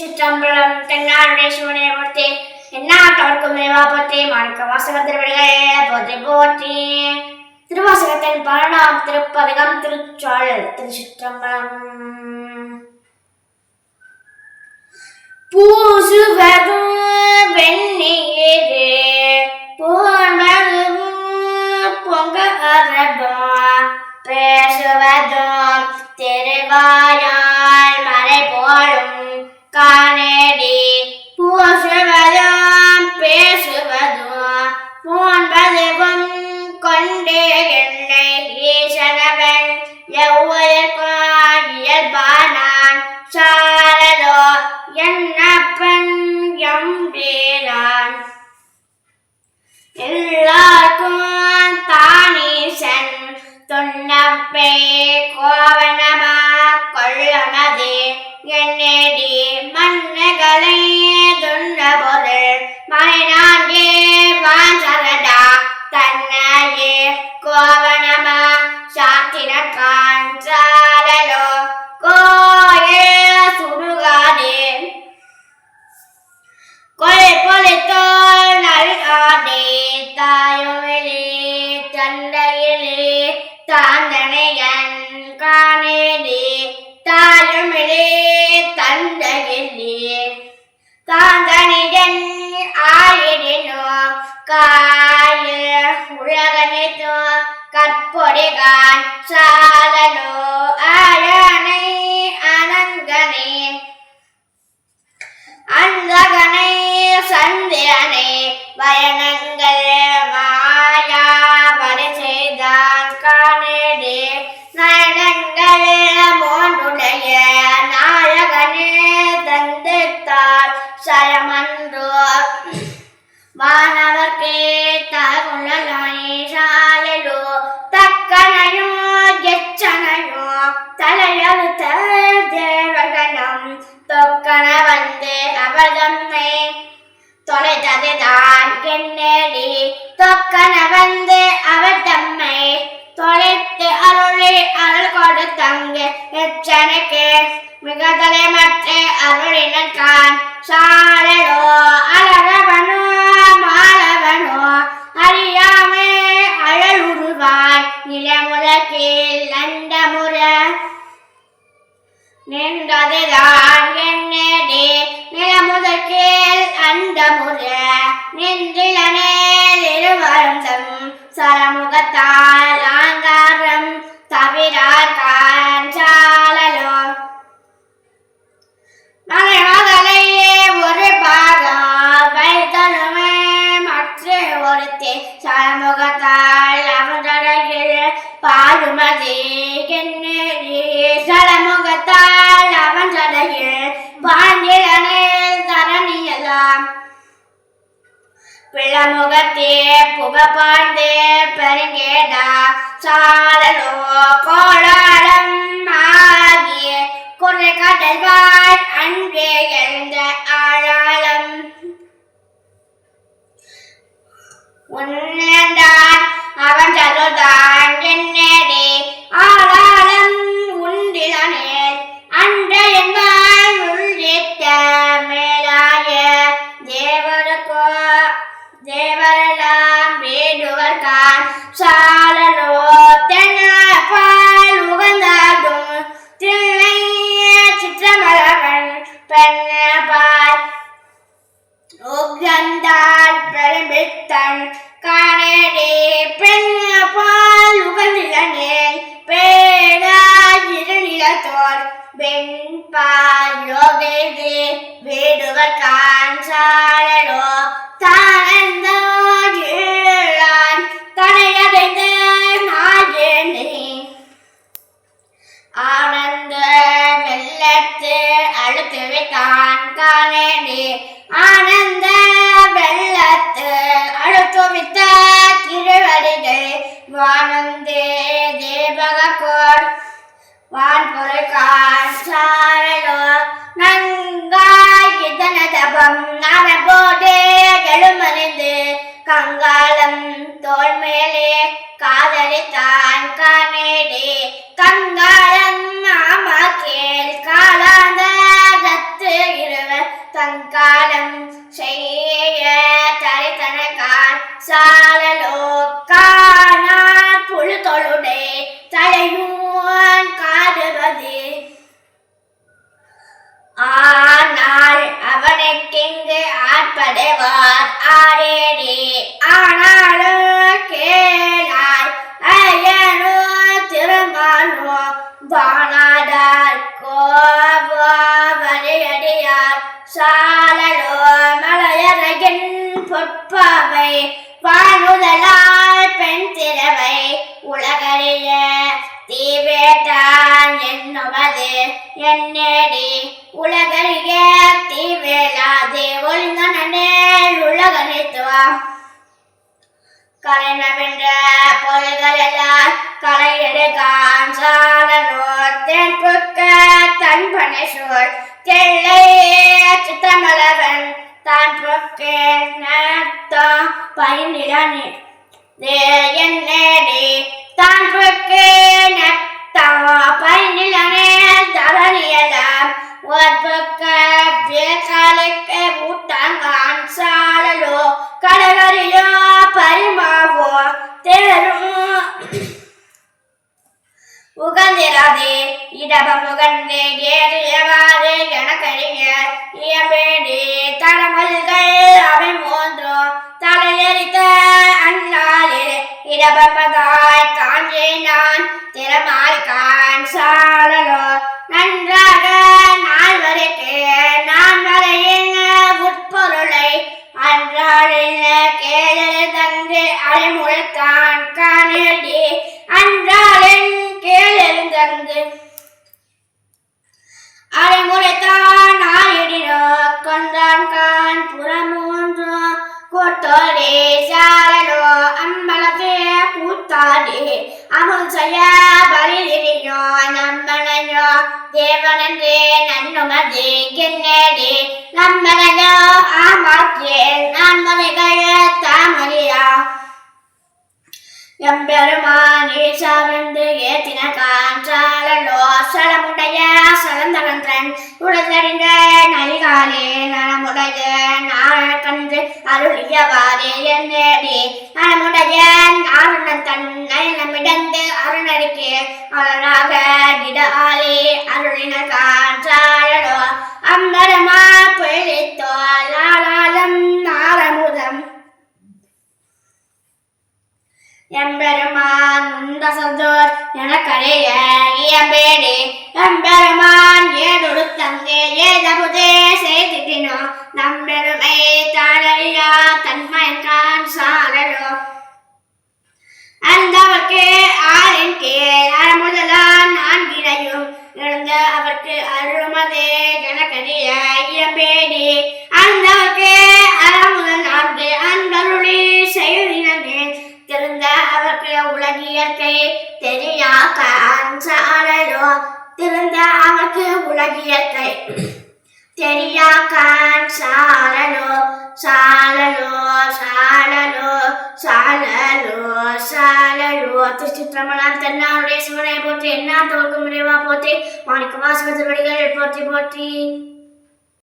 திருச்சிற்றம்பலம் தென்னாடுடைய சிவனை போற்றி எந்நாட்டவர்க்கும் இறைவா போற்றி மாணிக்க வாசகர் திருவடிகளே போற்றி போற்றி. திருவாசகத்தின் பரணாம் திருப்பதிகம் திருச்சாழல். திருச்சிற்றம்பலம். பூசுவதும் வெந்நீரே போன்மதும் பொங்க அறதும் பேசுவதும் திருவாயால் மறை போலும் காணேடி. பூசுவதும் பேசுவதும் போன்பதும் கொண்டே என்னை ஈசனவன் எவ்வுயிர்க்கும் இயல்பானான் சாரதோ என்னப்பன் எம்பீரான். எல்லாருக்கும் தானீசன் துன்னப்பே கோவனமா கொள்ளமதே என்னேடி மன்னகளை துன்ன பொருள் மனைநான்கே வாஞ்சரடா தன்னையே கோவனமா சாத்தினக்கான் சாரலோ கோயே சுடுகாதே கொலை பொலித்தோல் நல்காதே தாயுமிலே தந்தையிலே தாந்தனையன் காணேடி. தாயுமிலே தந்தையிலே தாந்தனியன் ஆயிடினோ காய உலகனிதோ கற்பொடிகான் சாலலோ ஆயனை அனங்கனே அந்தகனை சந்திரனை வயனங்கள் மாயா வரை செய்தான் காணேடி. நயனங்கள் மூன்றுடைய நாயகனே தந்தைத்தால் சயமன்றோ வானவர்க்கே தகுழலாய் சாலலோ தக்கனையோ எச்சனையோ தலையறுத்த தேவகனம் தொக்கன வந்து அவர்தம்மை தொலைத்ததுதான் என்னேடி. தொக்கன வந்து அவர் தம்மை தொலைத்து அருளி அருள் கொடுத்தங்க எச்சனைக்கு மிக தலைமற்ற அருளினக்கான் சாலலோ அழகவனோ மாலவனோ அறியாமே அழலுருவாய் நிலமுலகில் நண்டமுற நின்றதுதான் என்னேடி. நிலமுதற்கீழ் அண்டமுற நின்றிலனேல் இருவரும் தம் சரமுகத்தால் ஆங்காரம் தவிரார்கான் சாலலோ மகளையே ஒரு பாகம் வைத்தலுமே மற்ற ஒருத்தி சரமுகத்தால் அவதரையில் பாலுமதி என்னேடி. சரமுகத்தால் அவன் சடையில் பாண்டியனில் தரணியலாம் பிளமுகத்தே புகப்பாண்டே பெருங்கேடா சாலலோ கோளாளம் ஆகிய குறை கடல்வாய் அன்பே எழுந்த ஆழாளம் உன்னதான் அவன் சதுதான் என்னேடி. ஆளாளம் உண்டிலனேல் அன்ற என்பால் உள்ளிட்ட மேலாய தேவருக்கோ தேவரெல்லாம் வேடுவர்கான் சாலலோ தென்னாப்பால் உகந்தாடும் தில்லை சிற்றமலவன் பெண்ணபால் உகந்தான் பெரும்பித்தன் காணேடி. பெண்ணபால் உகந்திலனே பேராய் இருநிலத்தோர் வெண்பால் யோகேதி வேடுவர்கான் சாலலோ தானந்த தனையடைந்த நாயனே ஆனந்த வெள்ளத்து அழுத்து வைத்தான் காணேடி. ஆனந்த வெள்ளத்து அழுத்து வித்த திருவடிகள் வானந்தே தேவகோர் வான் பொருள்கான் சாரலோ நங்காய் இதன தபம் நரபோதே எழுமறிந்து கங்காளம் தோல் மேலே காதலித்தான் காணேடி. கங்காளம் மாமா கேள் காலாந்த ரத்து இருவ தங்காலம் செய்ய தரித்தனக்கான் சாலலோ காணார் புழுதொழுடை தலையூன் காடுவது ஆனால் அவனுக்கிங்கு ஆட்படுவார் ஆரேடி ஆனாலும் கேளாய் ஐயனோ திருமானோ வானாடார் கோவோ வலியடியார் சாலலோ மலையரகின் பொற்பாவை வானுதலால் பெண் திறவை உலகறிய தீவேட்டான் என்னுமது என்னேடி உலகறிய தீவேளாதே ஒழுங்கனே உலகனித்துவாம் கலைநவென்ற பொருள்களெல்லாம் கலையெடுக்கான் சாலனோ தென்புக்க தன்பனை சோழ் தெள்ளை சித்தமலவன் தான் பொக்கு நத்தோ பயினிலனே என்னேடி தான் பொக்கு நத்தோ பயினிலனே தவறியலாம் ஒரு பக்க வேகாலுக்கு ஊட்டாங்கான் சாலலோ கடகரிலோ பரிமாவோ தேரும் உகந்திராதே இடபம் உகந்து ஏறியவாறு எனக்கறிய இயம்பேடி தடமல்கள் அவை மூன்றோ தலையெறித்த அண்ணாலே இடபமதாய் காஞ்சே நான் திறமாய் கான் சாலலோ நன்றாக நால்வரைக்கு நான் வரையின் உட்பொருளை அன்றாடின கேளல் தந்து அடைமுழத்தான் காணேடி அன்றாளின் கேளல் தந்து அடைமுறைத்தான் ஆயிடினோ கொண்டான் கான் புறமூன்றோ கோட்டோரே சாலலோ அம்பலத்தே கூத்தாடி அமுல் செய்ய பரிதிரினோ நம்பனையோ தேவனன்றே நன்னுமதே கென்னேடி நம்பனையோ ஆமாற்றே நான் மனைகள் தாமரியா எம்பெருமானே சார்ந்து ஏத்தின காஞ்சாலோ சலமுடைய சலந்தகன்றன் உடலறிந்த நல்காலே நலமுடைய நாளக்கன்று அருளியவாறே என்னேடி நலமுடைய நாரணன் தன்னை நம்மிடந்து அருணடிக்கு அழகாக கிடாலே அருளின காஞ்சாலோ அம்பரமா பிழித்தோ லாலாலம் நாரமுதம் எம்பெருமான் உந்தசதோர் எனக்கடைய இயம்பேடி எம்பெருமான் ஏதொரு தங்கே ஏதபுதே செய்திட்டினோ நம்பெருமை தானறியா தன்மயன்கான் சாலலோ அந்தவர்க்கு ஆறின் கீழ் அறமுதலான் நான்கினையும் எழுந்த அவர்க்கு அருமதே எனக்கரிய இயம்பேடி அந்தவர்க்கு அறமுதல் நான்கு அன்பருளி செய்தினே திருந்த அவர்க்கு உலகியற்கை தெரியாக்கான் சாலலோ திருந்த அவர்க்கு உலகியற்கை தெரியாக்கான் சாலலோ சாலலோ சாலலோ சாலலோ சாலலோ திருச்சிற்றம்பலம் தென்னாவுடைய சிவனை போற்றி எண்ணா தோற்கும் நிறைவா போற்றி மாணிக்க வாசகர் திருவடிகள் போற்றி போற்றி.